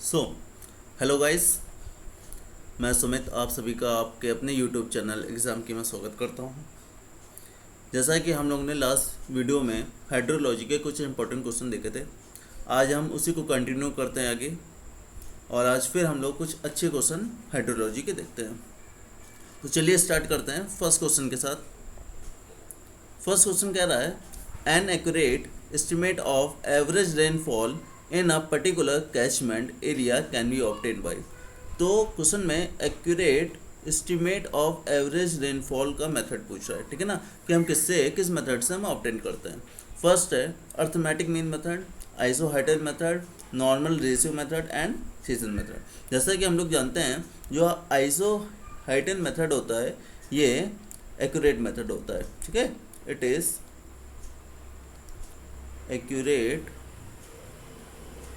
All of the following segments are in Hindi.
सो हेलो गाइस, मैं सुमित आप सभी का आपके अपने यूट्यूब चैनल एग्ज़ाम की मैं स्वागत करता हूं। जैसा कि हम लोग ने लास्ट वीडियो में हाइड्रोलॉजी के कुछ इंपॉर्टेंट क्वेश्चन देखे थे, आज हम उसी को कंटिन्यू करते हैं आगे। और आज फिर हम लोग कुछ अच्छे क्वेश्चन हाइड्रोलॉजी के देखते हैं। तो चलिए स्टार्ट करते हैं फर्स्ट क्वेश्चन के साथ। फर्स्ट क्वेश्चन कह रहा है an accurate estimate of average rainfall in a particular catchment area can be obtain bye. तो क्वेश्चन में accurate estimate of average rainfall का मेथड पूछ रहा है, ठीक है ना, कि हम किस मेथड से हम ऑब्टेन करते हैं। फर्स्ट है arithmetic mean method, isohyetal method, normal ratio method and Thiessen method. जैसा कि हम लोग जानते हैं जो आइसोहाइडल मेथड होता है ये एक्यूरेट मेथड होता है, ठीक है। इट इज एक्यूरेट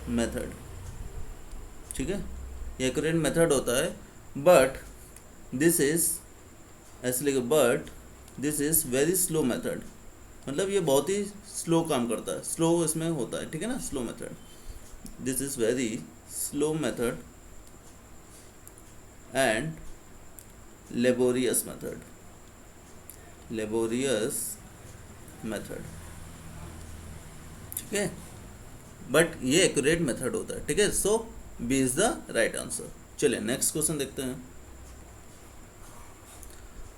मेथड, ठीक है, ये एक्यूरेट मेथड होता है। बट दिस इज ऐसे but this is very slow method, मतलब ये बहुत ही स्लो काम करता है, स्लो इसमें होता है, ठीक है ना, slow method. This is very slow method and laborious method, laborious method, ठीक है। बट ये एक्यूरेट मेथड होता है, ठीक है। So B is the right answer. चलिए नेक्स्ट क्वेश्चन देखते हैं।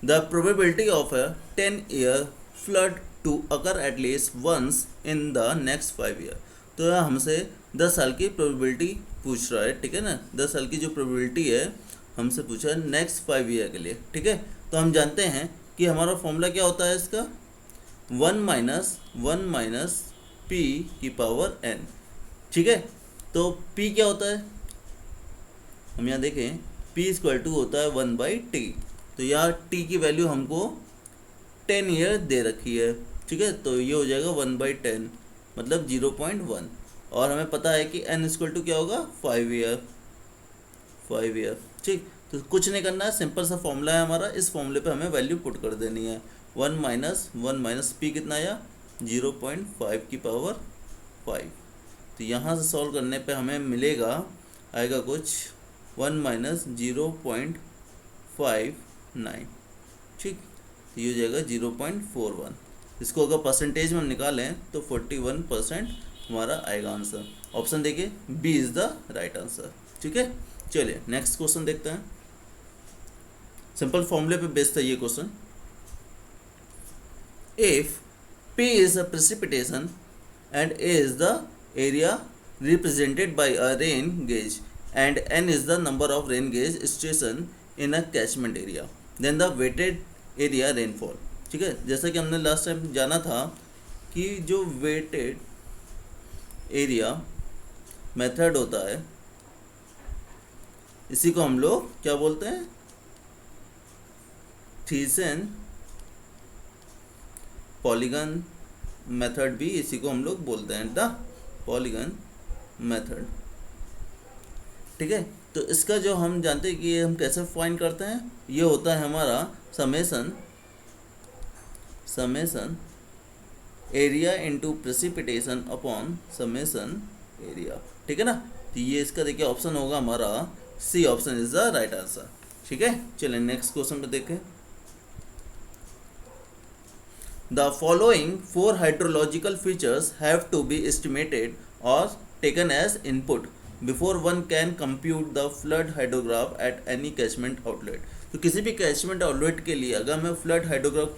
The probability of a 10-year flood to occur at least once in the next 5 year. तो यह हमसे 10 साल की प्रोबेबिलिटी पूछ रहा है, ठीक है ना। 10 साल की जो प्रोबेबिलिटी है हमसे पूछा है नेक्स्ट 5 ईयर के लिए, ठीक है। तो हम जानते हैं कि हमारा फॉर्मूला क्या होता है इसका, 1 माइनस पी की पावर n, ठीक है। तो p क्या होता है, हम यहाँ देखें p इक्वल टू होता है 1/t। तो यहाँ t की वैल्यू हमको 10 ईयर दे रखी है, ठीक है। तो ये हो जाएगा 1/10 मतलब 0.1। और हमें पता है कि n इक्वल टू क्या होगा 5 ईयर, ठीक। तो कुछ नहीं करना है, सिंपल सा फॉर्मूला है हमारा, इस फॉर्मूले पे हमें वैल्यू पुट कर देनी है। 1 माइनस p कितना आया 0.5 की पावर 5। तो यहाँ से सॉल्व करने पे हमें मिलेगा, आएगा कुछ 1 माइनस 0.59, ठीक। तो ये हो जाएगा 0.41। इसको अगर परसेंटेज में हम निकालें तो 41% हमारा आएगा आंसर। ऑप्शन देखिए B is the right answer, ठीक है। चलिए नेक्स्ट क्वेश्चन देखते हैं। सिंपल फॉर्मूले पे बेस्ड है ये question. If P is a precipitation and A is the area represented by a rain gauge and N is the number of rain gauge station in a catchment area, then the weighted area rainfall, ठीक है। जैसा कि हमने लास्ट टाइम जाना था कि जो वेटेड एरिया मेथड होता है इसी को हम लोग क्या बोलते हैं, थीसन पॉलीगन मेथड भी इसी को हम लोग बोलते हैं, द पॉलीगन मेथड, ठीक है। तो इसका जो हम जानते हैं कि ये हम कैसे फाइंड करते हैं, ये होता है हमारा summation area into precipitation upon summation area, ठीक है ना। तो ये इसका देखिए ऑप्शन होगा हमारा C, option is the right answer, ठीक है। चलिए नेक्स्ट क्वेश्चन पे देखें। The following 4 hydrological features have to be estimated or taken as input before one can compute the flood hydrograph at any catchment outlet। तो किसी भी कैचमेंट आउटलेट के लिए अगर हमें फ्लड हाइड्रोग्राफ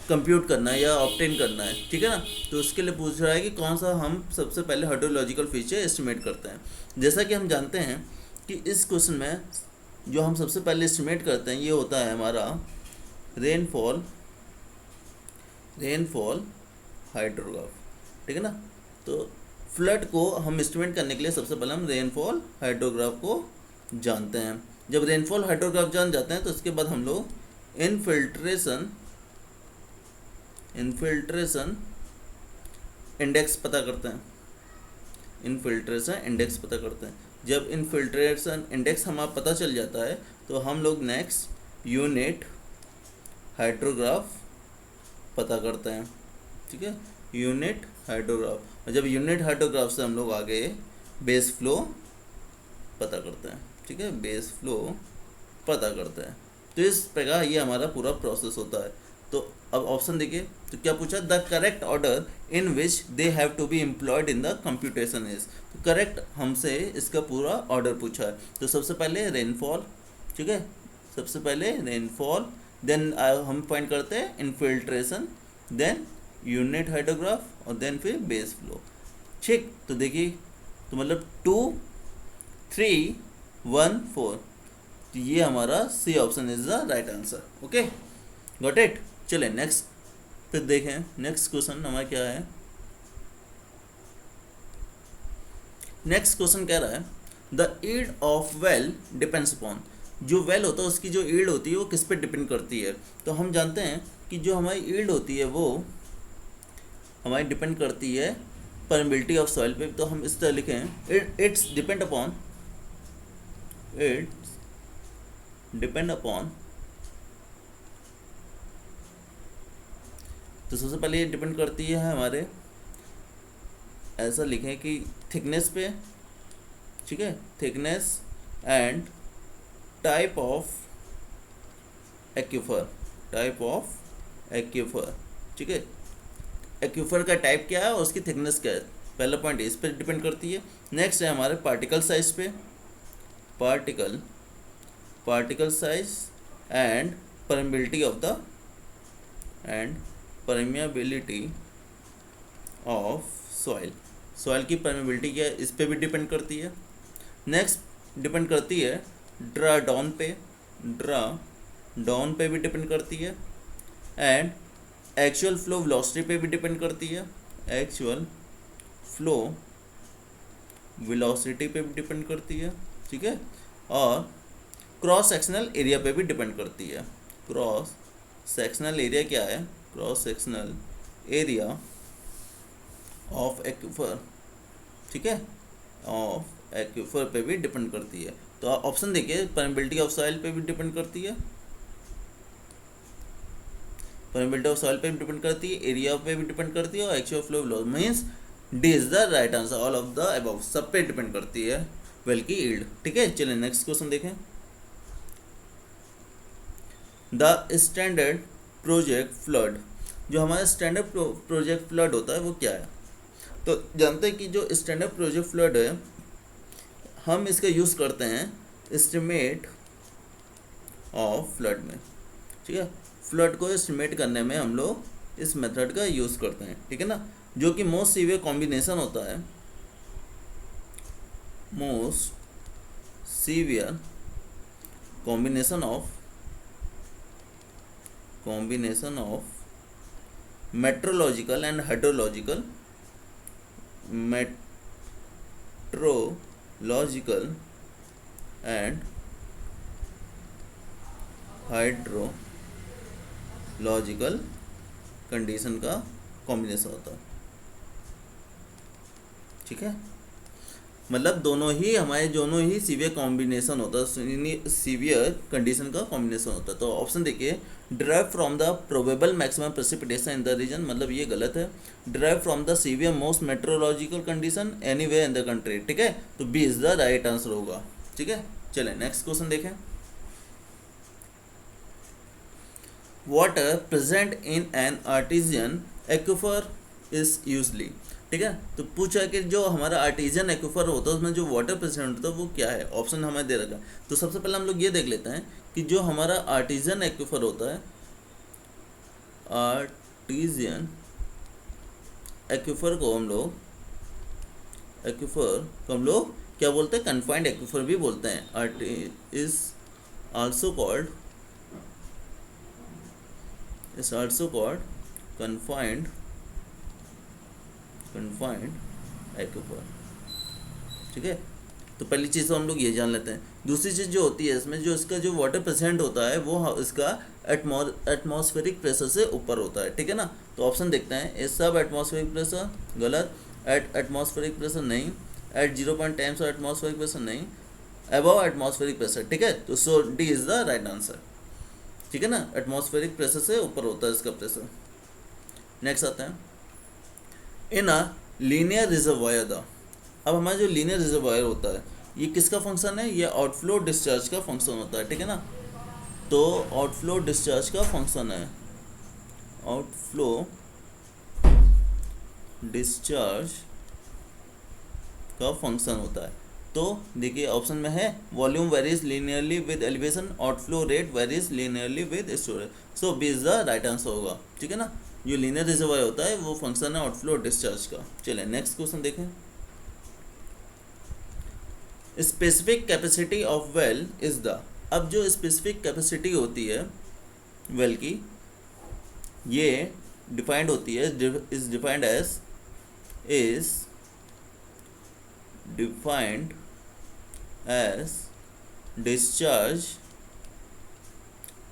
कंप्यूट करना है या ऑब्टेन करना है, ठीक है ना, तो उसके लिए पूछ रहा है कि कौन सा हम सबसे पहले हाइड्रोलॉजिकल फीचर एस्टिमेट करते हैं। जैसा कि हम जानते हैं कि इस क्वेश्चन में जो हम सबसे पहले एस्टिमेट करते हैं ये होता है हमारा रेनफॉल हाइड्रोग्राफ, ठीक है ना। तो फ्लड को हम एस्टिमेट करने के लिए सबसे पहले हम रेनफॉल हाइड्रोग्राफ को जानते हैं। जब रेनफॉल हाइड्रोग्राफ जान जाते हैं तो इसके बाद हम लोग इनफिल्ट्रेशन इंडेक्स पता करते हैं, इनफिल्ट्रेशन इंडेक्स पता करते हैं। जब इनफिल्ट्रेशन इंडेक्स हमारा पता चल जाता है तो हम लोग नेक्स्ट यूनिट हाइड्रोग्राफ पता करते हैं, ठीक है, यूनिट हाइड्रोग्राफ। और जब यूनिट हाइड्रोग्राफ से हम लोग आगे बेस फ्लो पता करते हैं, ठीक है, बेस फ्लो पता करते हैं। तो इस प्रकार ये हमारा पूरा प्रोसेस होता है। तो अब ऑप्शन देखिए, तो क्या पूछा, the correct order in which they have to be employed in the computation is. तो करेक्ट हमसे इसका पूरा ऑर्डर पूछा है। तो सबसे पहले रेनफॉल, ठीक है, सबसे पहले रेनफॉल, देन हम फाइंड करते हैं इनफिल्ट्रेशन, देन यूनिट हाइड्रोग्राफ और देन फिर बेस फ्लो। ठीक, तो देखिए, तो मतलब 2 3 1 4, तो ये हमारा C option is the right answer. Okay, got it. चले नेक्स्ट फिर देखें, नेक्स्ट क्वेश्चन हमारा क्या है। नेक्स्ट क्वेश्चन कह रहा है the yield of well depends upon. जो वेल होता है उसकी जो ईल्ड होती है वो किस पे डिपेंड करती है। तो हम जानते हैं कि जो हमारी ईल्ड होती है वो हमारी डिपेंड करती है परमिबिलिटी ऑफ सॉइल पे। तो हम इस तरह लिखें, it's depend upon, it's depend upon, तो सबसे पहले ये डिपेंड करती है हमारे, ऐसा लिखें कि थिकनेस पे, ठीक है, thickness and type of aquifer, type of aquifer, ठीक है, एक्यूफर का टाइप क्या है और उसकी थिकनेस क्या है, पहला पॉइंट इस पर डिपेंड करती है। नेक्स्ट है हमारे पार्टिकल साइज पे, particle size and permeability of the, and permeability of soil, soil की परमिबिलिटी क्या है इस पे भी डिपेंड करती है। नेक्स्ट डिपेंड करती है ड्रा डाउन पे, ड्रा डाउन पे भी डिपेंड करती है, एंड एक्चुअल फ्लो वेलोसिटी पे भी डिपेंड करती है, एक्चुअल फ्लो वेलोसिटी पे भी डिपेंड करती है, ठीक है, और क्रॉस सेक्शनल एरिया पे भी डिपेंड करती है। क्रॉस सेक्शनल एरिया क्या है, cross sectional area of aquifer, ठीक है, ऑफ एक्यूफर पे भी डिपेंड करती है। तो ऑप्शन देखिए, परमिबिलिटी ऑफ सॉइल पे भी डिपेंड करती है, परमिबिलिटी ऑफ सॉइल पे भी डिपेंड करती है, एरिया पे भी डिपेंड करती है और actual flow velocity, means D is the right answer, all of the above, सब पे डिपेंड करती है वेल की यील्ड, ठीक है। चलिए नेक्स्ट क्वेश्चन देखें। द स्टैंडर्ड प्रोजेक्ट फ्लड, जो हमारा स्टैंडर्ड प्रोजेक्ट फ्लड होता है वो क्या है। तो जानते हैं कि जो स्टैंडर्ड प्रोजेक्ट फ्लड है हम इसका यूज़ करते हैं एस्टिमेट ऑफ फ्लड में, ठीक है, फ्लड को एस्टिमेट करने में हम लोग इस मेथड का यूज़ करते हैं, ठीक है ना, जो कि मोस्ट सीवियर कॉम्बिनेशन होता है, most severe combination of meteorological and hydrological, meteorological and hydrological condition का कॉम्बिनेशन होता है, ठीक है, मतलब दोनों ही सीवियर कॉम्बिनेशन होता है, सीवियर कंडीशन का कॉम्बिनेशन होता है। तो ऑप्शन देखिए, drive from the probable maximum precipitation in the region, मतलब ये गलत है, drive from the severe most meteorological condition anywhere in the country, ठीक है, तो B is the right answer होगा, ठीक है। चलें नेक्स्ट क्वेश्चन देखें। Water present in an artesian aquifer is usually, ठीक है, तो पूछा कि जो हमारा आर्टिजियन एक्यूफर होता है उसमें जो वाटर प्रेजेंट होता है वो क्या है, ऑप्शन हमें दे रखा है। तो सबसे पहले हम लोग ये देख लेते हैं कि जो हमारा आर्टिजियन एक्यूफर होता है, आर्टिजियन एक्यूफर को हम लोग क्या बोलते हैं, कन्फाइंड एक्यूफर भी बोलते हैं, is also called confined aquifer, ठीक है। तो पहली चीज़ तो हम लोग ये जान लेते हैं। दूसरी चीज़ जो होती है इसमें, जो इसका जो वाटर प्रेजेंट होता है वो इसका एटमॉस्फेरिक प्रेशर से ऊपर होता है, ठीक है ना। तो ऑप्शन देखते हैं, इस सब एटमॉस्फेरिक प्रेशर गलत, एट एटमॉस्फेरिक प्रेशर नहीं, at 0.10 times of atmospheric pressure नहीं, अबव एटमॉस्फेरिक प्रेशर, ठीक है, तो so D is the right answer, ठीक है ना, एटमॉस्फेरिक प्रेशर से ऊपर होता है इसका प्रेशर। नेक्स्ट आता है, इन अ लीनियर रिजर्वायर द, अब हमारा जो लीनियर रिजर्वायर होता है ये किसका फंक्शन है, ये आउटफ्लो डिस्चार्ज का फंक्शन होता है, ठीक है ना। तो आउटफ्लो डिस्चार्ज का फंक्शन है, आउटफ्लो डिस्चार्ज का फंक्शन होता है। तो देखिए ऑप्शन में है volume varies linearly with elevation, outflow rate varies linearly with storage. So B is the right answer होगा, ठीक है ना। जो लीनियर रिजर्वायर होता है वो फंक्शन है आउटफ्लो डिस्चार्ज का। चलिए नेक्स्ट क्वेश्चन देखें। Specific capacity of well is the, अब जो स्पेसिफिक कैपेसिटी होती है वेल की, ये डिफाइंड होती है, is defined as, is defined as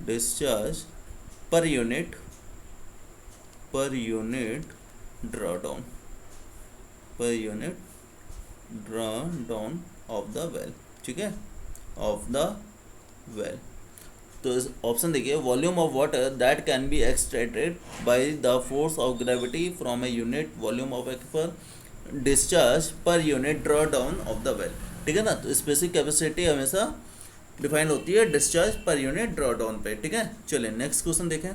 discharge per unit drawdown, per unit drawdown of the well, ठीक है, ऑफ द वेल। तो इस ऑप्शन देखिए, volume of water that can be extracted by the force of gravity from a unit volume of aquifer, discharge per unit draw down of the well, ठीक है ना। तो स्पेसिफिक कैपेसिटी हमेशा डिफाइन होती है discharge per unit draw down पे, ठीक है। चलिए नेक्स्ट क्वेश्चन देखें।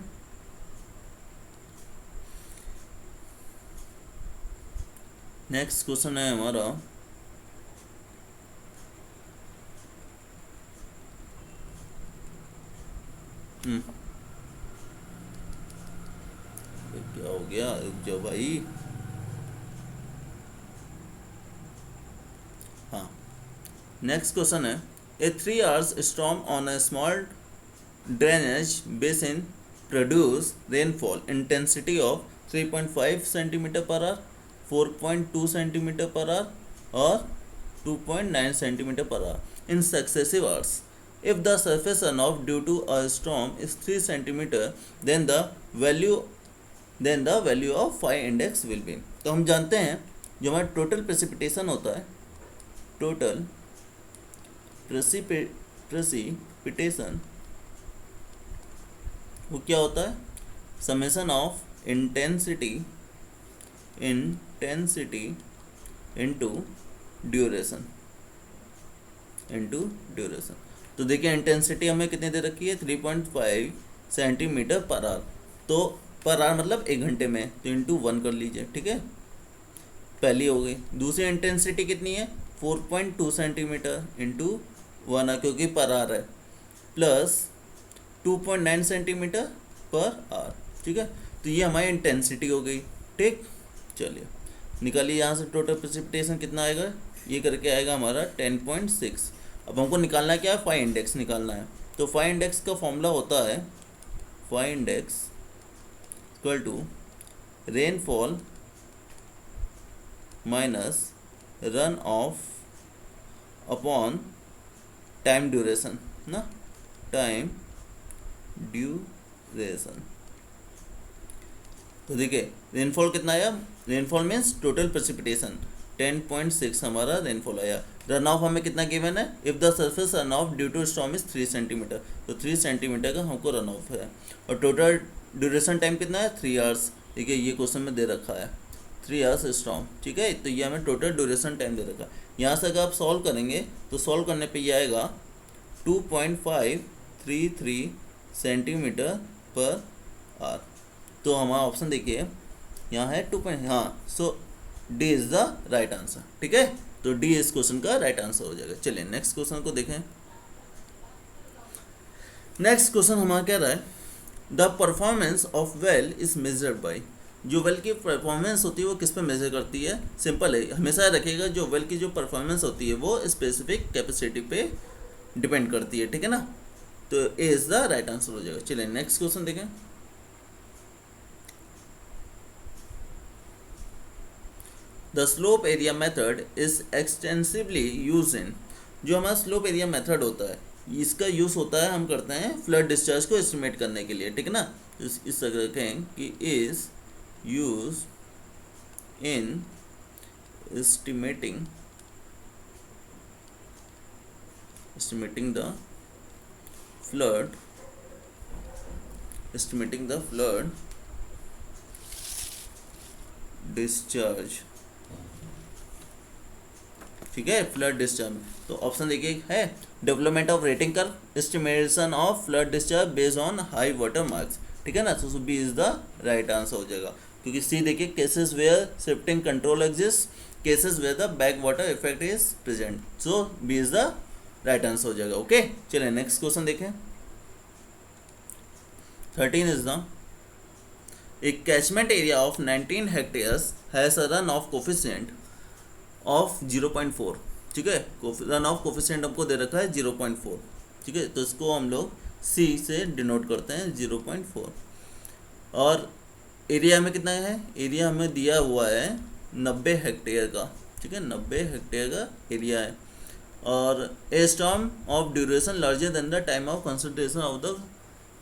नेक्स्ट क्वेश्चन है हमारा क्या हो गया, जो भाई, हाँ नेक्स्ट क्वेश्चन है, ए 3 hours storm on a small drainage basin produce rainfall intensity of 3.5 centimeter per hour, 4.2 centimeter per hour और 2.9 centimeter per hour in successive hours. If the surface runoff due to a storm is 3 centimeter, then the value of phi index will be. तो हम जानते हैं जो हमारा टोटल प्रेसिपिटेशन होता है, टोटल प्रेसिपिटेशन वो क्या होता है, summation of intensity into duration. तो देखिए इंटेंसिटी हमें कितनी दे रखी है, 3.5 सेंटीमीटर पर आवर। तो पर आवर मतलब 1 घंटे में, तो इंटू 1 कर लीजिए, ठीक है, पहली हो गई। दूसरी इंटेंसिटी कितनी है, 4.2 सेंटीमीटर इंटू 1 क्योंकि पर आवर है, प्लस 2.9 सेंटीमीटर पर आवर, ठीक है। तो ये हमारी इंटेंसिटी हो गई, ठीक। चलिए निकालिए यहाँ से टोटल प्रेसिपिटेशन कितना आएगा, ये करके आएगा हमारा 10.6। अब हमको निकालना क्या है, फाई इंडेक्स निकालना है। तो फाई इंडेक्स का फॉर्मूला होता है, phi index equal to rainfall minus runoff upon time duration ना, टाइम ड्यूरेशन। तो देखिए रेनफॉल कितना आया, रेनफॉल मीन्स टोटल प्रेसिपिटेशन 10.6 हमारा रेनफॉल आया। रन ऑफ हमें कितना गिवन है, if the surface runoff due to storm is 3 centimetre, तो 3 सेंटीमीटर का हमको रन ऑफ है। और टोटल ड्यूरेशन टाइम कितना है, 3 आवर्स। देखिए ये क्वेश्चन में दे रखा है 3 आवर्स स्टॉर्म, ठीक है। तो ये हमें टोटल ड्यूरेशन टाइम दे रखा है। यहाँ से अगर आप सॉल्व करेंगे तो सॉल्व करने पे ये आएगा 2.533 सेंटीमीटर पर आवर। तो हमारा ऑप्शन देखिए यहाँ है 2. हाँ, so D is the right answer, ठीक है। तो डी इस क्वेश्चन का राइट आंसर हो जाएगा। चलिए नेक्स्ट क्वेश्चन को देखें। नेक्स्ट क्वेश्चन हमारा क्या रहा है, the performance of well is measured by, जो वेल की परफॉर्मेंस होती है वो किस पे मेजर करती है, सिंपल है, हमेशा रखिएगा जो वेल की जो परफॉर्मेंस होती है वो स्पेसिफिक कैपेसिटी पे डिपेंड करती है, ठीक है ना। तो ए इज़ द राइट आंसर हो जाएगा। चलिए नेक्स्ट क्वेश्चन देखें। The slope area method is extensively use in, जो हमारा स्लोप एरिया मेथड होता है इसका यूज़ होता है, हम करते हैं फ्लड डिस्चार्ज को एस्टिमेट करने के लिए, ठीक है ना। इस तरह कहें कि is use in estimating the flood discharge ठीक है, फ्लड डिस्चार्ज में। तो ऑप्शन देखिए है development of rating curve, estimation of flood discharge based on high water marks, ठीक है ना। तो B is the right answer हो जाएगा, क्योंकि सी देखिए cases where shifting control exist, cases where the back water effect is present, so B is the right answer हो जाएगा। ओके, चलिए नेक्स्ट क्वेश्चन देखें। 13 is the a catchment area of 19 hectares has a run off coefficient of 0.4, ठीक है। रन ऑफ कोफिशिएंट हमको दे रखा है 0.4, ठीक है। तो इसको हम लोग सी से डिनोट करते हैं 0.4। और एरिया में कितना है, एरिया हमें दिया हुआ है 90 हेक्टेयर का, ठीक है, 90 हेक्टेयर का एरिया है। और ए storm of duration larger than the time of concentration of the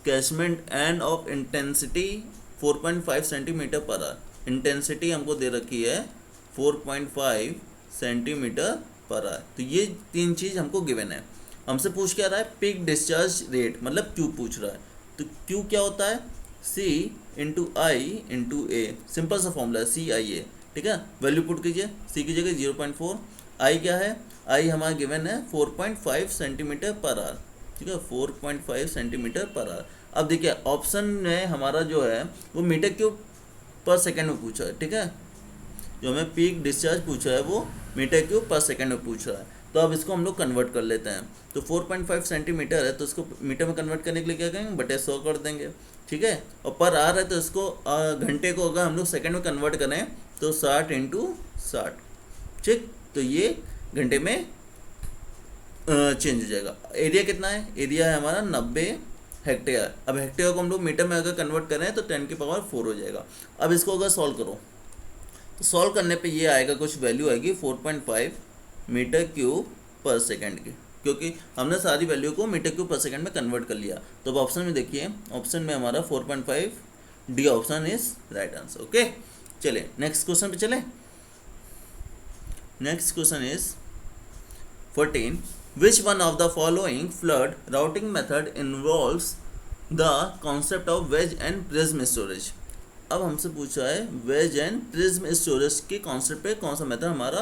catchment end of intensity 4.5 centimetre per hour. Intensity हमको दे रखी है 4.5 सेंटीमीटर पर आवर। तो ये तीन चीज़ हमको गिवन है। हमसे पूछ क्या रहा है, पीक डिस्चार्ज रेट, मतलब क्यू पूछ रहा है। तो क्यू क्या होता है, सी इंटू आई इंटू ए, सिंपल सा फॉर्मूला है सी आई ए, ठीक है। वैल्यू पुट कीजिए, सी की जगह 0.4, आई क्या है, आई हमारा गिवन है 4.5 सेंटीमीटर पर आवर, ठीक है, 4.5 सेंटीमीटर पर आवर। अब देखिए ऑप्शन में हमारा जो है वो मीटर क्यूब पर सेकंड में पूछा है, ठीक है। जो हमें पीक डिस्चार्ज पूछा है वो मीटर क्यूब पर सेकंड में पूछ रहा है। तो अब इसको हम लोग कन्वर्ट कर लेते हैं। तो 4.5 सेंटीमीटर है तो इसको मीटर में कन्वर्ट करने के लिए क्या करेंगे, बटे 100 कर देंगे, ठीक है। और पर आर है तो इसको घंटे को अगर हम लोग सेकंड में कन्वर्ट करें तो 60 इंटू 60, ठीक। तो ये घंटे में चेंज हो जाएगा। एरिया कितना है, एरिया है हमारा 90 हेक्टेयर। अब हेक्टेयर को हम लोग मीटर में अगर कन्वर्ट करें तो 10 की पावर 4 हो जाएगा। अब इसको अगर सॉल्व करो तो सॉल्व करने पे ये आएगा, कुछ वैल्यू आएगी 4.5 मीटर क्यूब पर सेकंड की, क्योंकि हमने सारी वैल्यू को मीटर क्यूब पर सेकंड में कन्वर्ट कर लिया। तो अब ऑप्शन में देखिए, ऑप्शन में हमारा 4.5, D option is right answer. Okay, चलिए नेक्स्ट क्वेश्चन पे चले। Next question is 14, which one of the following flood routing method involves the concept of wedge and prism storage। अब हमसे पूछा है वेज एंड प्रिज्म स्टोरेज के कॉन्सेप्ट पे कौन सा मेथड हमारा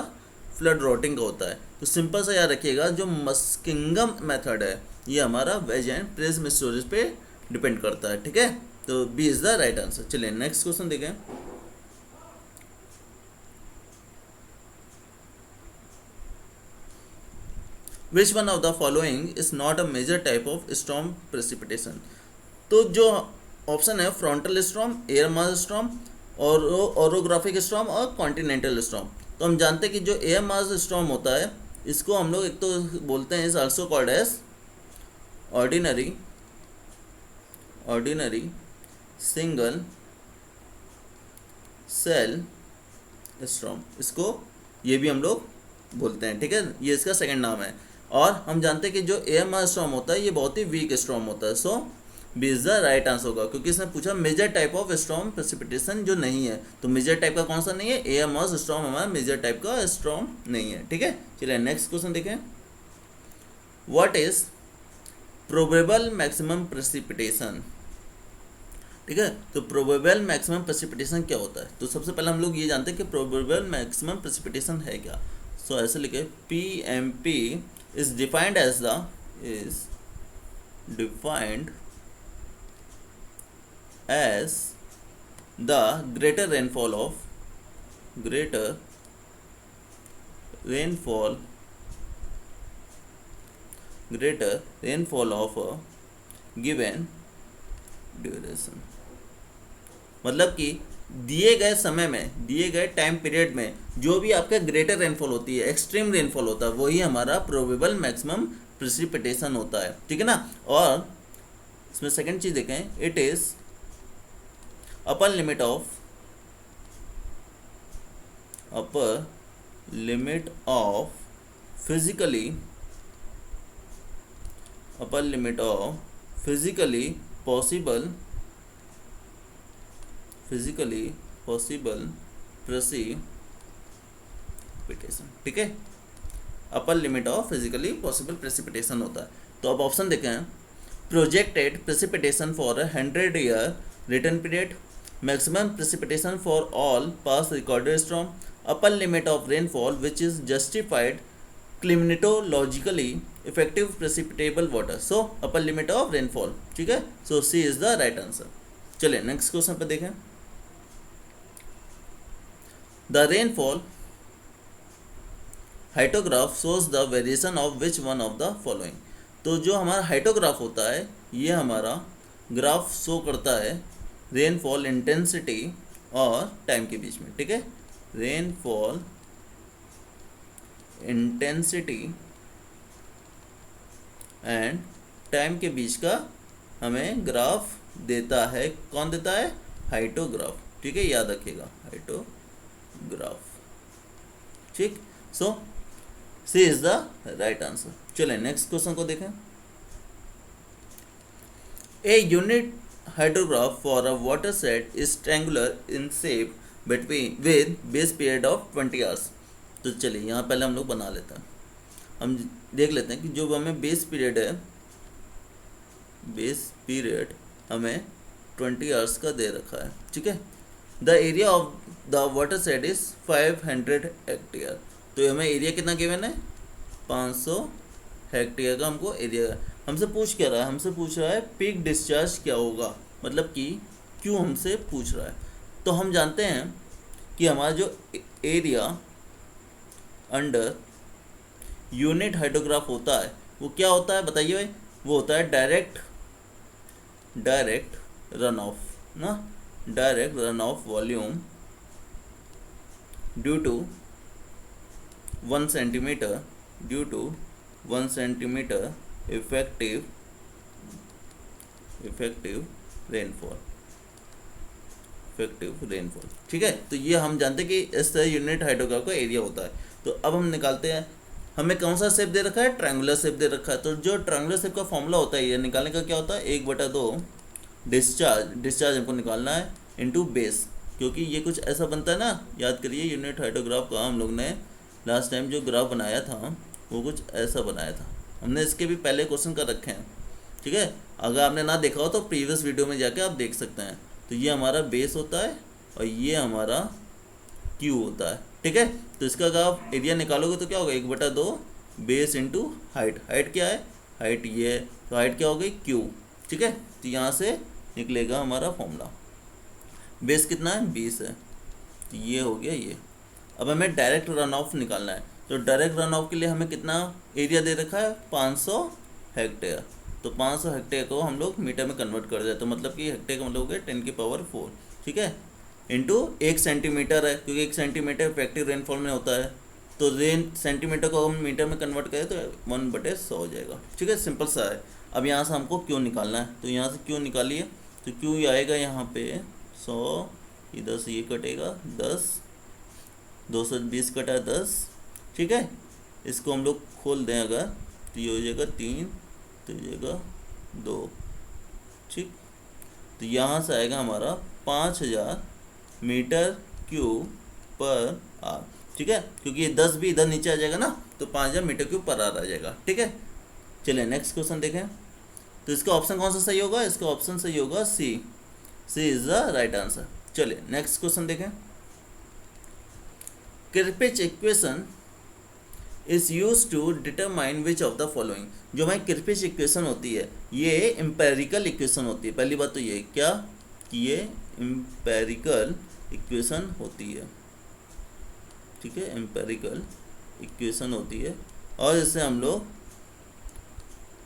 फ्लड राउटिंग का होता है। तो सिंपल सा याद रखिएगा, जो मस्किंगम मेथड है ये हमारा वेज एंड प्रिज्म स्टोरेज पे डिपेंड करता है, ठीक है। तो B is the right answer. चलिए नेक्स्ट क्वेश्चन देखें। Which one of the following is not a major type of storm precipitation। तो जो ऑप्शन है frontal storm, air mass storm, और ओरोग्राफिक स्टॉर्म और कॉन्टिनेंटल स्टॉर्म। तो हम जानते हैं कि जो एयर मास स्टॉर्म होता है इसको हम लोग एक तो बोलते हैं is also called as ordinary single cell storm, इसको ये भी हम लोग बोलते हैं, ठीक है। ये इसका सेकंड नाम है। और हम जानते हैं कि जो एयर मास स्टॉर्म होता है ये बहुत ही वीक स्टॉर्म होता है। So B is the right answer होगा, क्योंकि इसने पूछा major type of storm precipitation जो नहीं है। तो मेजर टाइप का कौन सा नहीं है, एयर मास स्टॉर्म हमारा मेजर टाइप का स्टॉर्म नहीं है, ठीक है। चलिए नेक्स्ट क्वेश्चन देखें। What is probable maximum precipitation, ठीक है। तो प्रोबेबल मैक्सिमम प्रेसिपिटेशन क्या होता है, तो सबसे पहले हम लोग ये जानते हैं कि प्रोबेबल मैक्सिमम प्रेसिपिटेशन है क्या। सो ऐसे लिखे PMP is defined as the greater rainfall of a given duration। मतलब कि दिए गए समय में, दिए गए टाइम पीरियड में जो भी आपका ग्रेटर रेनफॉल होती है, एक्सट्रीम रेनफॉल होता है, वही हमारा प्रोबेबल मैक्सिमम प्रेसिपिटेशन होता है, ठीक है ना। और इसमें सेकंड चीज देखें, it is upper limit of physically possible precipitation, ठीक है। Upper limit of physically possible precipitation होता है। तो अब ऑप्शन देखें, projected precipitation for 100 year return period, maximum precipitation for all past recorded storm, upper limit of rainfall which is justified climatologically effective precipitable water, so upper limit of rainfall, ठीक है। So C is the right answer. चलिए नेक्स्ट क्वेश्चन पर देखें। The rainfall hyetograph shows the variation of which one of the following. तो जो हमारा हाइटोग्राफ होता है ये हमारा ग्राफ शो करता है रेनफॉल इंटेंसिटी और टाइम के बीच में, ठीक है। रेनफॉल इंटेंसिटी एंड टाइम के बीच का हमें ग्राफ देता है, कौन देता है? हाइटोग्राफ, ठीक है, याद रखिएगा, हाइटोग्राफ, ठीक। So C is the right answer. चलें नेक्स्ट क्वेश्चन को देखें। A unit hydrograph for a watershed is triangular in shape between with base period of 20 hours. तो चलिए यहाँ पहले हम लोग बना लेते हैं, हम देख लेते हैं कि जो हमें बेस पीरियड है, बेस पीरियड हमें 20 आवर्स का दे रखा है, ठीक है। The area of the water set is 500 hectare. तो हमें एरिया कितना गिवन है? 500 हेक्टेयर का हमको एरिया हमसे पूछ क्या रहा है? हमसे पूछ रहा है पीक डिस्चार्ज क्या होगा, मतलब कि क्यों हमसे पूछ रहा है। तो हम जानते हैं कि हमारा जो एरिया अंडर यूनिट हाइड्रोग्राफ होता है वो क्या होता है बताइए भाई? वो होता है डायरेक्ट रन ऑफ ना, direct run off volume due to 1 centimetre, due to 1 centimetre effective rainfall, ठीक है। तो ये हम जानते हैं कि इस तरह यूनिट हाइड्रोग्राफ का एरिया होता है। तो अब हम निकालते हैं, हमें कौन सा शेप दे रखा है? ट्रायंगुलर शेप दे रखा है। तो जो ट्रायंगुलर शेप का फॉर्मूला होता है ये निकालने का क्या होता है? 1/2 डिस्चार्ज हमको निकालना है इनटू बेस, क्योंकि ये कुछ ऐसा बनता है ना, याद करिए यूनिट हाइड्रोग्राफ का हम लोग ने लास्ट टाइम जो ग्राफ बनाया था वो कुछ ऐसा बनाया था, हमने इसके भी पहले क्वेश्चन कर रखे हैं, ठीक है। अगर आपने ना देखा हो तो प्रीवियस वीडियो में जाके आप देख सकते हैं। तो ये हमारा बेस होता है और ये हमारा क्यू होता है, ठीक है। तो इसका अगर आप एरिया निकालोगे तो क्या होगा? 1/2 बेस इंटू हाइट। हाइट क्या है? हाइट ये है, तो हाइट क्या हो गई? क्यू, ठीक है। तो यहाँ से निकलेगा हमारा फॉर्मूला। बेस कितना है? 20 है, तो ये हो गया ये। अब हमें डायरेक्ट रन ऑफ निकालना है। तो डायरेक्ट रन ऑफ के लिए हमें कितना एरिया दे रखा है? 500 हेक्टेयर। तो 500 हेक्टेयर को हम लोग मीटर में कन्वर्ट कर दें, तो मतलब कि हेक्टेयर का मतलब हो गया 10⁴, ठीक है, इंटू 1 सेंटीमीटर है, क्योंकि 1 सेंटीमीटर इफेक्टिव रेनफॉल में होता है। तो सेंटीमीटर को हम मीटर में कन्वर्ट करें तो 1/100 हो जाएगा, ठीक है, सिंपल सा है। अब यहाँ से हमको क्यों निकालना है, तो यहाँ से क्यों निकालिए, तो क्यों आएगा यहाँ पे 100, इधर से ये कटेगा 10, 220 कटा 10, ठीक है। इसको हम लोग खोल दें अगर तो ये हो जाएगा 3, तो ये हो जाएगा 2, ठीक। तो यहाँ से आएगा हमारा 5000 मीटर क्यूब पर आवर, ठीक है, क्योंकि ये 10 भी इधर नीचे आ जाएगा ना, तो 5000 मीटर क्यूब पर आवर आ जाएगा, ठीक है। चलिए नेक्स्ट क्वेश्चन देखें। तो इसका ऑप्शन कौन सा सही होगा? इसका ऑप्शन सही होगा C is the right answer. चलिए नेक्स्ट क्वेश्चन देखें। Kirpich equation is use to determine which of the following. जो हमारी किर्पिच इक्वेशन होती है ये एम्पेरिकल इक्वेशन होती है। पहली बात तो ये क्या कि ये एम्पेरिकल इक्वेशन होती है, ठीक है, एम्पेरिकल इक्वेशन होती है। और इससे हम लोग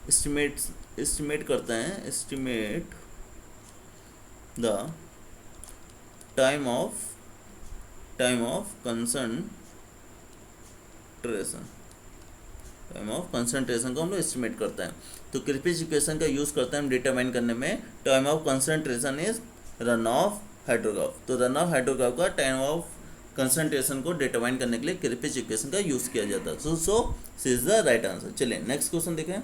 एस्टिमेट करते हैं, estimate the time of concentration को हम लोग एस्टिमेट करते हैं। तो किर्पिच इक्वेशन का यूज़ करते हैं हम डिटरमाइन करने में time of concentration is run of hydrograph. तो रन ऑफ हाइड्रोग्राफ का टाइम ऑफ कंसंट्रेशन को डिटरमाइन करने के लिए किर्पिच इक्वेशन का यूज़ किया जाता है। So C is the right answer. चलिए नेक्स्ट क्वेश्चन देखें।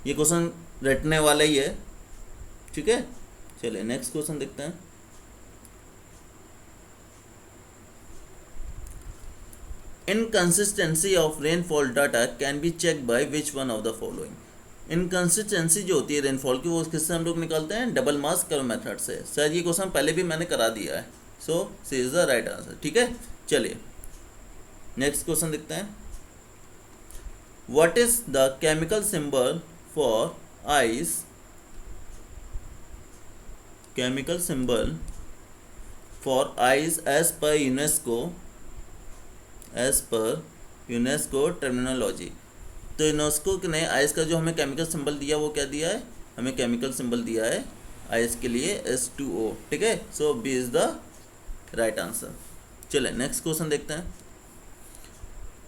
ये क्वेश्चन रटने वाला ही है, ठीक है। चलिए नेक्स्ट क्वेश्चन देखते हैं। Inconsistency of rainfall data can be check by which one of the following. Inconsistency जो होती है रेनफॉल की वो किससे हम लोग निकालते हैं? डबल मास कर्व मेथड से। शायद ये क्वेश्चन पहले भी मैंने करा दिया है। So C is the right answer, ठीक है। चलिए नेक्स्ट क्वेश्चन देखते हैं। What is the chemical symbol for ice, chemical symbol for ice as per UNESCO, as per UNESCO terminology. तो यूनेस्को ने आइस का जो हमें केमिकल सिंबल दिया वो क्या दिया है, हमें केमिकल सिंबल दिया है आइस के लिए H2O, ठीक है। So B is the right answer. चले नेक्स्ट क्वेश्चन देखते हैं।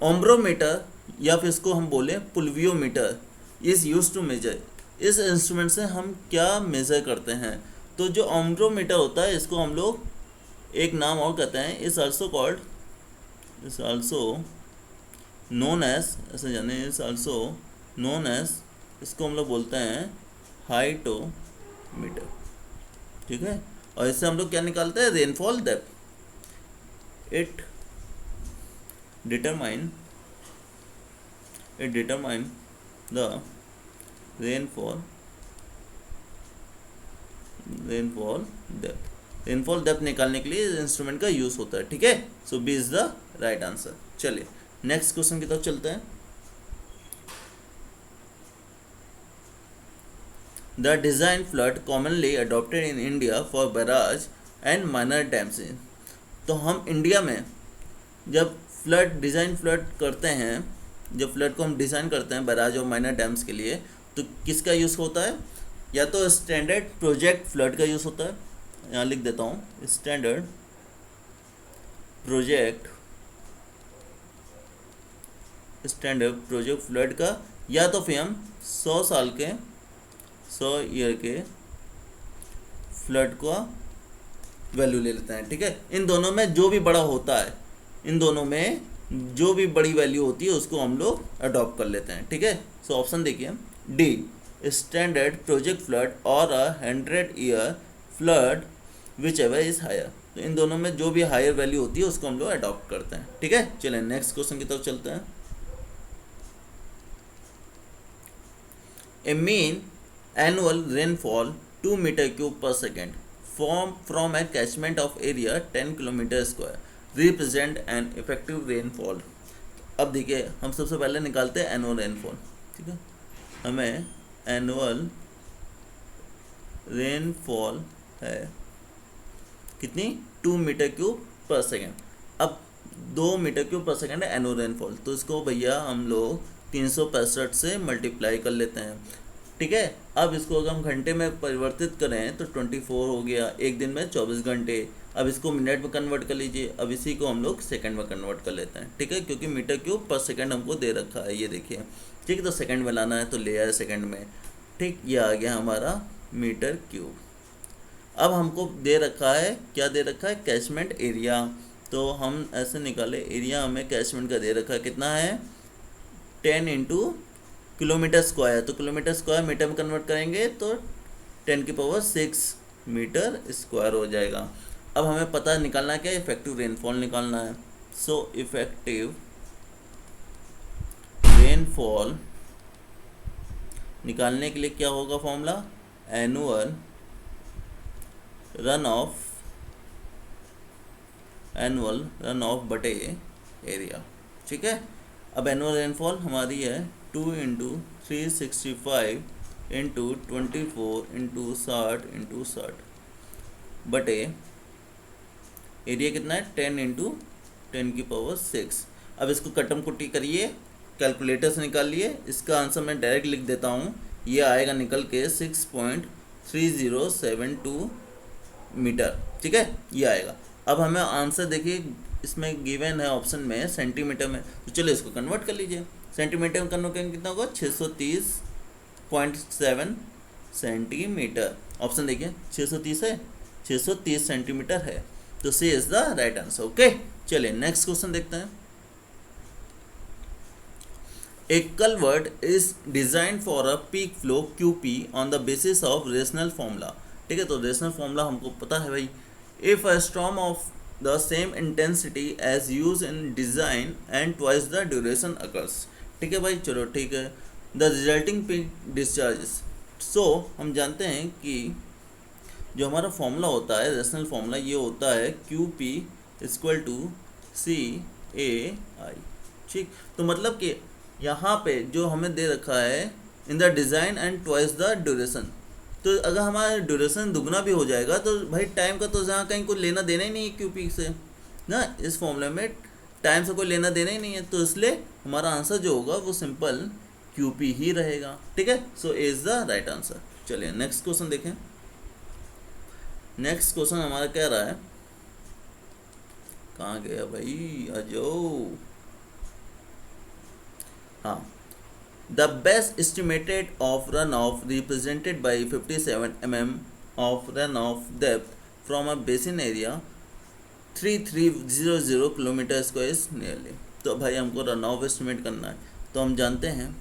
ओम्ब्रोमीटर या फिर इसको हम बोले pluviometer is use to measure, इस इंस्ट्रूमेंट से हम क्या मेजर करते हैं। तो जो ओम्ब्रोमीटर होता है इसको हम लोग एक नाम और कहते हैं, is also called, is also known as, ऐसे जाने इज आल्सो नोन एज, इसको हम लोग बोलते हैं हाइटोमीटर, ठीक है। और इससे हम लोग क्या निकालते हैं, rainfall depth. It determine the rainfall depth, rainfall depth निकालने के लिए इंस्ट्रूमेंट का यूज होता है, ठीक है। So B is the right answer. चलिए नेक्स्ट क्वेश्चन की तरफ चलते हैं। The design flood commonly adopted in India for barrage and minor dams. तो हम इंडिया में जब डिज़ाइन फ्लड करते हैं, जब फ्लड को हम डिज़ाइन करते हैं बैराज और माइनर डैम्स के लिए, तो किसका यूज़ होता है, या तो स्टैंडर्ड प्रोजेक्ट फ्लड का यूज़ होता है, यहाँ लिख देता हूँ स्टैंडर्ड प्रोजेक्ट फ्लड का, या तो फिर हम 100 ईयर के फ्लड का वैल्यू ले लेते हैं, ठीक है। इन दोनों में जो भी बड़ा होता है, इन दोनों में जो भी बड़ी वैल्यू होती है उसको हम लोग अडॉप्ट कर लेते हैं, ठीक है। सो ऑप्शन देखिए डी, स्टैंडर्ड प्रोजेक्ट फ्लड और 100 year flood whichever is higher. तो इन दोनों में जो भी हायर वैल्यू होती है उसको हम लोग अडॉप्ट करते हैं, ठीक है। चलें नेक्स्ट क्वेश्चन की तरफ चलते हैं। A mean annual rainfall 2 metre cube per second from a catchment of area 10 kilometre square represent an effective rainfall. अब देखिए हम सबसे पहले निकालते हैं एनुअल रेनफॉल, ठीक है। हमें एनुअल रेनफॉल है कितनी, 2 मीटर क्यूब पर सेकेंड। अब 2 मीटर क्यूब पर सेकेंड है एनुअल रेनफॉल, तो इसको भैया हम लोग 365 से मल्टीप्लाई कर लेते हैं, ठीक है। अब इसको अगर हम घंटे में परिवर्तित करें तो 24 हो गया, एक दिन में 24 घंटे। अब इसको मिनट में कन्वर्ट कर लीजिए, अब इसी को हम लोग सेकंड में कन्वर्ट कर लेते हैं, ठीक है, क्योंकि मीटर क्यूब पर सेकंड हमको दे रखा है, ये देखिए, ठीक है। तो सेकंड में लाना है तो ले आए सेकंड में, ठीक, ये आ गया हमारा मीटर क्यूब। अब हमको दे रखा है, क्या दे रखा है, कैचमेंट एरिया। तो हम ऐसे निकाले, एरिया हमें कैचमेंट का दे रखा है, कितना है, 10 इंटू किलोमीटर स्क्वायर, तो किलोमीटर स्क्वायर मीटर में कन्वर्ट करेंगे तो 10⁶ मीटर स्क्वायर हो जाएगा। अब हमें पता निकालना है क्या, इफेक्टिव रेनफॉल निकालना है। सो इफेक्टिव रेनफॉल निकालने के लिए क्या होगा फॉर्मूला, एनुअल रन ऑफ बटे एरिया, ठीक है। अब एनुअल रेनफॉल हमारी है 2 इंटू 365 इंटू 24 इंटू 60 बटे एरिया कितना है, 10 इंटू 10⁶। अब इसको कटम कुट्टी करिए, कैलकुलेटर से निकालिए, इसका आंसर मैं डायरेक्ट लिख देता हूँ, ये आएगा निकल के 6.3072 मीटर, ठीक है, ये आएगा। अब हमें आंसर देखिए इसमें गिवन है ऑप्शन में सेंटीमीटर में, तो चलो इसको कन्वर्ट कर लीजिए, सेंटीमीटर में कन्वर्ट करेंगे कितना होगा, 630.7 सेंटीमीटर। ऑप्शन देखिए 630 है, 630 सेंटीमीटर है, तो C is the right answer, okay. चलिए नेक्स्ट क्वेश्चन देखते हैं। A culvert is designed for a peak flow QP on the basis of rational formula, ठीक है। तो रेशनल फॉर्मूला हमको पता है भाई, if a storm of the same intensity as use in design and twice the duration occurs, ठीक है भाई, चलो ठीक है। The resulting peak discharges, so हम जानते हैं कि जो हमारा फॉर्मूला होता है, रेशनल फॉर्मूला ये होता है QP = CAI, ठीक। तो मतलब कि यहाँ पे जो हमें दे रखा है in the design and twice the duration, तो अगर हमारा ड्यूरेशन दुगना भी हो जाएगा तो भाई टाइम का तो जहाँ कहीं कोई लेना देना ही नहीं है क्यूपी से ना, इस फॉर्मूले में टाइम से कोई लेना देना ही नहीं है, तो इसलिए हमारा आंसर जो होगा वो सिंपल क्यूपी ही रहेगा। ठीक है, so A is the right answer. चलिए नेक्स्ट क्वेश्चन देखें। नेक्स्ट क्वेश्चन हमारा कह रहा है, कहाँ गया भाई, आ जाओ। हाँ, the best estimated of run of represented by 57 mm of run of depth from a basin area 3300 kilometre square nearly. तो भाई हमको रन ऑफ एस्टिमेट करना है, तो हम जानते हैं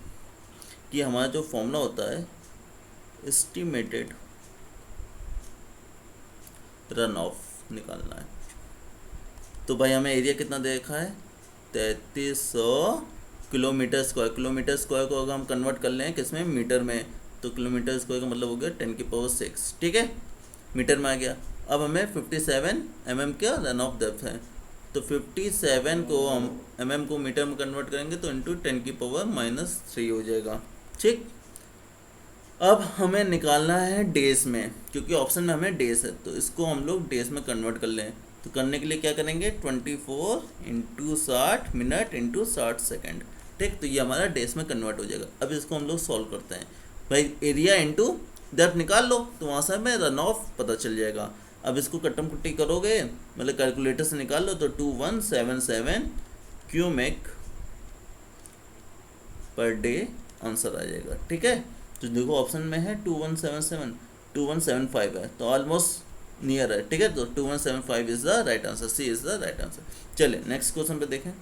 कि हमारा जो फॉर्मूला होता है एस्टिमेटेड रन ऑफ निकालना है। तो भाई हमें एरिया कितना दे रखा है, 3300 किलोमीटर स्क्वायर। किलोमीटर स्क्वायर को अगर हम कन्वर्ट कर लें किस में, मीटर में, तो किलोमीटर स्क्वायर का मतलब हो गया 10⁶। ठीक है, मीटर में आ गया। अब हमें 57 mm का रन ऑफ डेप्थ है, तो 57 को हम mm को मीटर में कन्वर्ट करेंगे तो इंटू 10⁻³ हो जाएगा। ठीक, अब हमें निकालना है डेज में, क्योंकि ऑप्शन में हमें डेज है, तो इसको हम लोग डेज में कन्वर्ट कर लें। तो करने के लिए क्या करेंगे, 24 × 60 मिनट × 60 सेकेंड। ठीक, तो ये हमारा डेज में कन्वर्ट हो जाएगा। अब इसको हम लोग सॉल्व करते हैं। भाई एरिया इंटू डेप्थ निकाल लो, तो वहाँ से हमें रन ऑफ पता चल जाएगा। अब इसको कट्टम कुट्टी करोगे, मतलब कैलकुलेटर से निकाल लो, तो 2177 क्यूमेक पर डे आंसर आ जाएगा। ठीक है, तो देखो ऑप्शन में है 2177, 2175 है, तो ऑलमोस्ट नियर है। ठीक है, तो 2175 is the right answer, C is the right answer. चलिए नेक्स्ट क्वेश्चन पे देखें।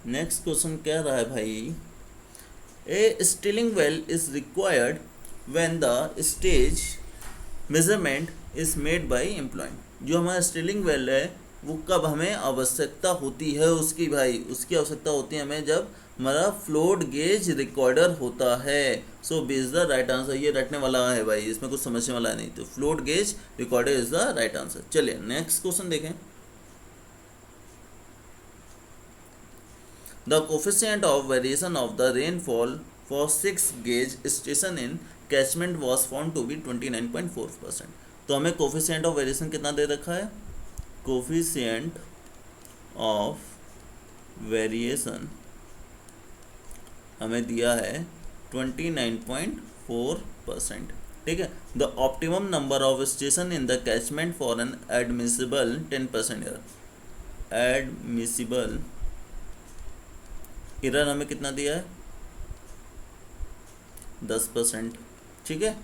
नेक्स्ट क्वेश्चन कह रहा है भाई, a stilling well is required when the stage measurement is made by employ. जो हमारा स्टिलिंग वेल है वो कब हमें आवश्यकता होती है उसकी, भाई उसकी आवश्यकता होती है हमें जब हमारा फ्लोट गेज रिकॉर्डर होता है। So B is the right answer. ये रटने वाला है भाई, इसमें कुछ समझने वाला नहीं, तो float gauge recorder is the right answer. चलिए नेक्स्ट क्वेश्चन देखें। The coefficient of variation of the rainfall for 6 gauge station in catchment was found to be 29.4%। तो हमें कोफिशिएंट ऑफ वेरिएशन कितना दे रखा है, कोफिशिएंट ऑफ वेरिएशन हमें दिया है 29.4%। ठीक है, the optimum number of station in the catchment for an admissible 10% error. Admissible error हमें कितना दिया है, 10%। ठीक है,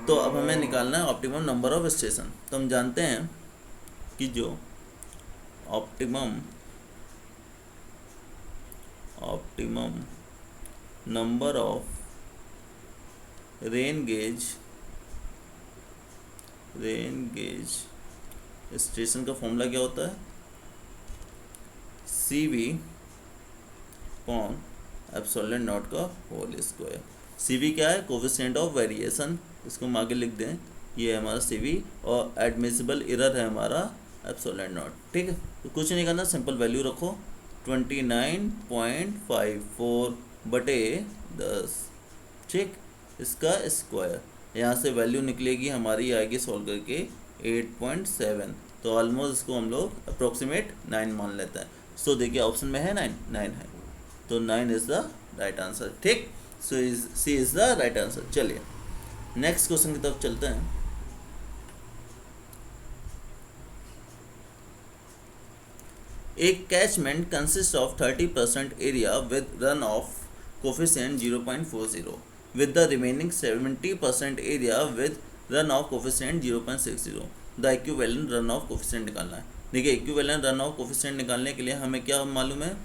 तो अब हमें निकालना है ऑप्टिमम नंबर ऑफ स्टेशन। तो हम जानते हैं कि जो optimum number of rain gauge station का फॉर्मूला क्या होता है, CV अपॉन एप्सिलॉन नॉट का होल स्क्वायर। CV क्या है, कोफिशिएंट ऑफ वेरिएशन, इसको हम आगे लिख दें, ये है हमारा CV, और एडमिसिबल एरर है हमारा एप्सिलॉन नॉट। ठीक है, तो कुछ नहीं करना, सिंपल वैल्यू रखो 29.54/10। ठीक, इसका स्क्वायर, यहाँ से वैल्यू निकलेगी हमारी, आएगी सॉल्व करके 8.7। तो ऑलमोस्ट इसको हम लोग अप्रोक्सीमेट 9 मान लेते हैं। सो देखिए ऑप्शन में है 9 है, तो 9 इज द राइट आंसर। ठीक, so C is the right answer. चलिए नेक्स्ट क्वेश्चन की तरफ चलते हैं। A catchment consists of 30% area with runoff coefficient 0.40 with the remaining 70% area with runoff coefficient 0.60। The equivalent runoff coefficient निकालना है। देखिए equivalent runoff coefficient निकालने के लिए हमें क्या मालूम है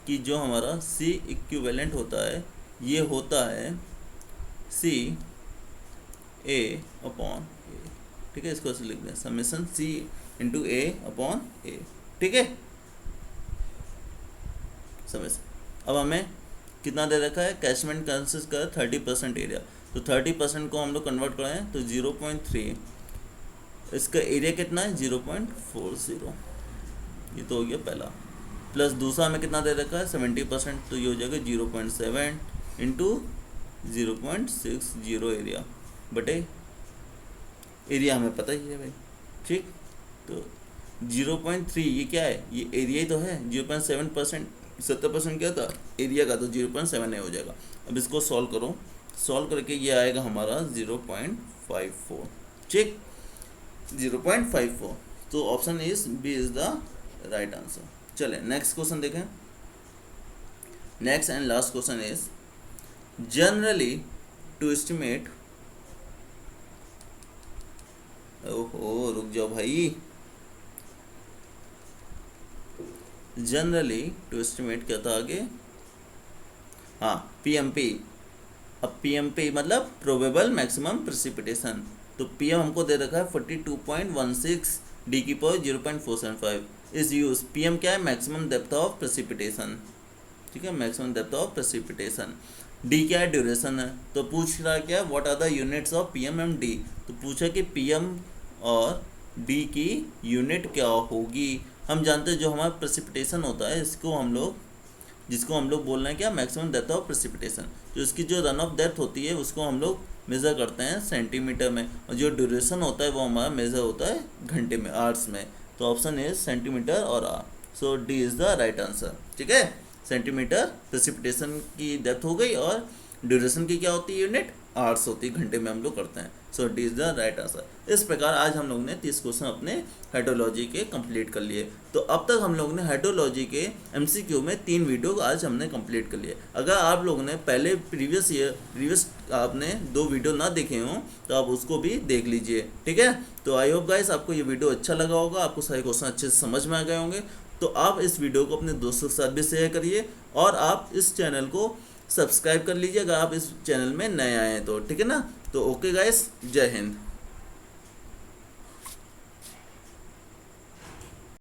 कि जो हमारा C equivalent होता है ये होता है C A अपॉन A। ठीक है, इसको ऐसे लिख दें, summation C into A upon A। ठीक है, समझ। अब हमें कितना दे रखा है, कैचमेंट कंसिस्ट कर 30% एरिया, तो 30% को हम लोग कन्वर्ट करें तो 0.3, इसका एरिया कितना है 0.40। ये तो हो गया पहला। प्लस दूसरा हमें कितना दे रखा है 70%, तो ये हो जाएगा 0.7 इंटू 0.60 एरिया बटे एरिया हमें पता ही है भाई, ठीक। तो 0.3 ये क्या है, ये एरिया ही तो है। 0.7%, 70% क्या था एरिया का, तो 0.7 हो जाएगा। अब इसको सॉल्व करो, सॉल्व करके ये आएगा हमारा 0.54, ठीक, 0.54। तो option is B is the right answer. चले नेक्स्ट क्वेश्चन देखें। Next and last question is generally to estimate, ओहो रुक जाओ भाई, जनरली टू एस्टिमेट क्या था आगे, हाँ पीएमपी। अब पीएमपी मतलब प्रोबेबल मैक्सिमम प्रेसिपिटेशन, तो पीएम हमको दे रखा है 42.16 डी की पावर 0.475 इज यूज। पीएम क्या है, मैक्सिमम डेप्थ ऑफ प्रेसिपिटेशन, ठीक है, maximum depth of precipitation. D क्या है, ड्यूरेशन है। तो पूछ रहा है क्या, what are the units of PM and D. तो पूछा कि पीएम और डी की यूनिट क्या होगी। हम जानते हैं जो हमारा प्रेसिपिटेशन होता है इसको हम लोग, जिसको हम लोग बोल रहे हैं क्या, मैक्सिमम डेप्थ ऑफ प्रेसिपिटेशन। तो इसकी जो रन ऑफ डेप्थ होती है उसको हम लोग मेज़र करते हैं सेंटीमीटर में, और जो ड्यूरेशन होता है वो हमारा मेज़र होता है घंटे में, आवर्स में। तो ऑप्शन इज सेंटीमीटर और hour, so D is the right answer, ठीक है। सेंटीमीटर प्रेसिपिटेशन की डेप्थ हो गई, और ड्यूरेशन की क्या होती है यूनिट, आवर्स होती है, घंटे में हम लोग करते हैं। So D is the right answer. इस प्रकार आज हम लोग ने 30 क्वेश्चन अपने हाइड्रोलॉजी के कंप्लीट कर लिए। तो अब तक हम लोग ने हाइड्रोलॉजी के एमसीक्यू में 3 वीडियो आज हमने कंप्लीट कर लिए। अगर आप लोगों ने पहले प्रीवियस आपने 2 वीडियो ना देखे हों तो आप उसको भी देख लीजिए, ठीक है। तो आई होप गाइस आपको ये वीडियो अच्छा लगा होगा, आपको सारे क्वेश्चन अच्छे से समझ में आ गए होंगे। तो आप इस वीडियो को अपने दोस्तों के साथ भी शेयर करिए, और आप इस चैनल को सब्सक्राइब कर लीजिए अगर आप इस चैनल में नए आए हैं तो, ठीक है ना। तो ओके गाइस, जय हिंद।